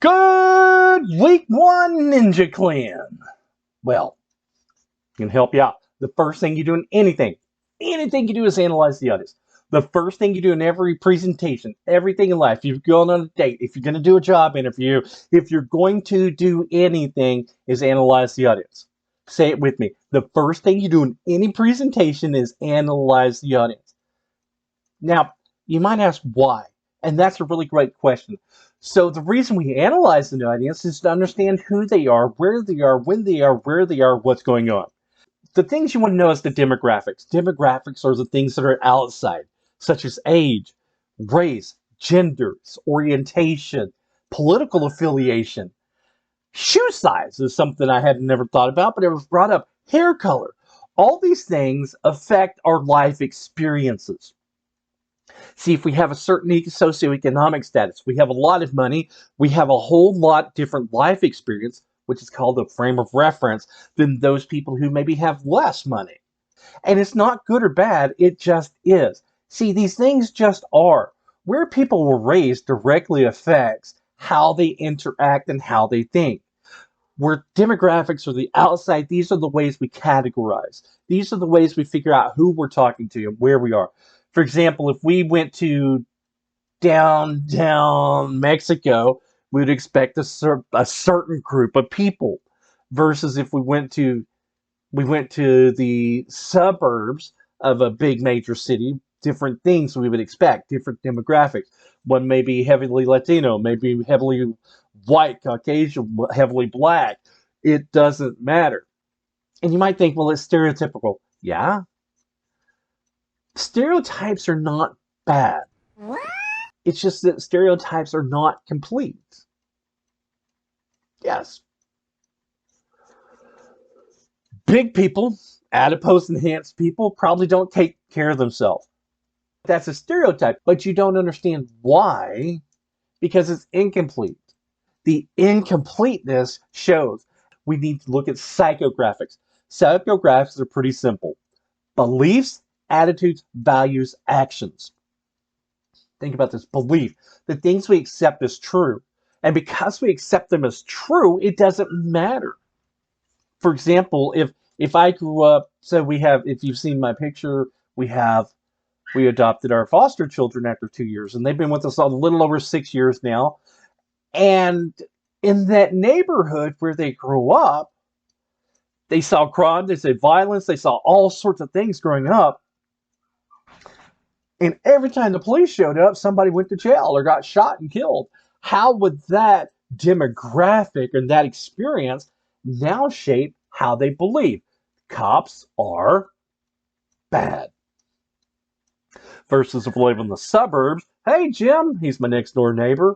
Good week one, Ninja Clan. Well, I can help you out. The first thing you do in anything you do is analyze the audience. The first thing you do in every presentation, everything in life, if you're going on a date, if you're going to do a job interview, if you're going to do anything, is analyze the audience. Say it with me. The first thing you do in any presentation is analyze the audience. Now, you might ask why, and that's a really great question. So the reason we analyze the audience is to understand who they are, where they are, when they are, where they are, what's going on. The things you want to know is the demographics. Demographics are the things that are outside, such as age, race, genders, orientation, political affiliation. Shoe size is something I had never thought about, but it was brought up. Hair color. All these things affect our life experiences. See, if we have a certain socioeconomic status, we have a lot of money, we have a whole lot different life experience, which is called a frame of reference, than those people who maybe have less money. And it's not good or bad, it just is. See, these things just are. Where people were raised directly affects how they interact and how they think. Where demographics are the outside, these are the ways we categorize. These are the ways we figure out who we're talking to and where we are. For example, if we went to down Mexico, we would expect a certain group of people, versus if we went to the suburbs of a big major city, different things we would expect, different demographics. One may be heavily Latino, maybe heavily white, Caucasian, heavily black. It doesn't matter. And you might think, well, it's stereotypical. Yeah. Stereotypes are not bad. What? It's just that stereotypes are not complete. Yes. Big people, adipose enhanced people, probably don't take care of themselves. That's a stereotype, but you don't understand why, because it's incomplete. The incompleteness shows we need to look at psychographics. Psychographics are pretty simple. Beliefs, attitudes, values, actions. Think about this. Belief. The things we accept as true. And because we accept them as true, it doesn't matter. For example, if I grew up, so we have, if you've seen my picture, we adopted our foster children after 2 years, and they've been with us a little over 6 years now. And in that neighborhood where they grew up, they saw crime, they saw violence, they saw all sorts of things growing up. And every time the police showed up, somebody went to jail or got shot and killed. How would that demographic and that experience now shape how they believe? Cops are bad. Versus if we live in the suburbs, hey, Jim, he's my next door neighbor,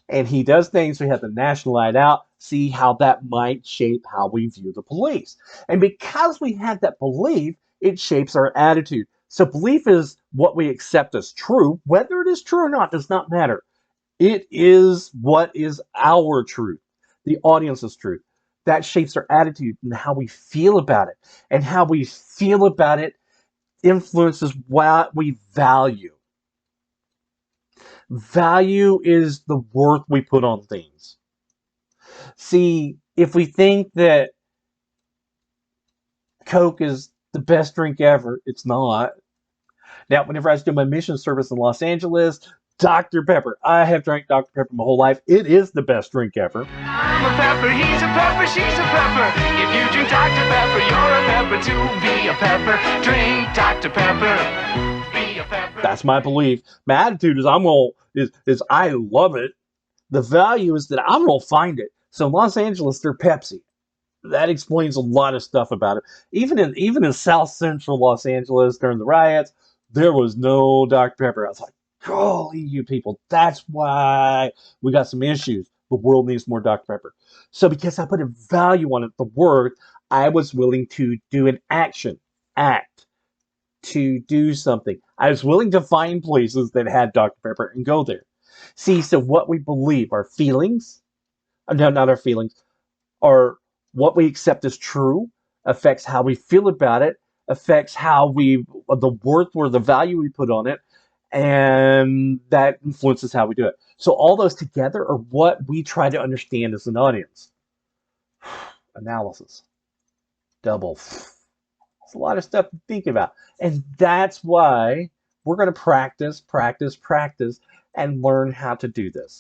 and he does things, we have to nationalize out, see how that might shape how we view the police. And because we have that belief, it shapes our attitude. So belief is what we accept as true. Whether it is true or not does not matter. It is what is our truth, the audience's truth. That shapes our attitude and how we feel about it. And how we feel about it influences what we value. Value is the worth we put on things. See, if we think that Coke is the best drink ever, it's not. Now, whenever I was doing my mission service in Los Angeles, Dr. Pepper. I have drank Dr. Pepper my whole life. It is the best drink ever. I'm a pepper, he's a pepper, she's a pepper. If you drink Dr. Pepper, you're a pepper too. Be a pepper, drink Dr. Pepper. Be a pepper. That's my belief. My attitude is I love it. The value is that I'm gonna find it. So in Los Angeles, they're Pepsi. That explains a lot of stuff about it. Even in South Central Los Angeles during the riots, there was no Dr. Pepper. I was like, golly, you people, that's why we got some issues. The world needs more Dr. Pepper. So because I put a value on it, the word, I was willing to do an act, to do something. I was willing to find places that had Dr. Pepper and go there. See, so what we believe, our feelings, no, not our feelings, or what we accept as true affects how we feel about it, affects how the worth or the value we put on it, and that influences how we do it. So all those together are what we try to understand as an audience. Analysis. Double. It's a lot of stuff to think about. And that's why we're going to practice, and learn how to do this.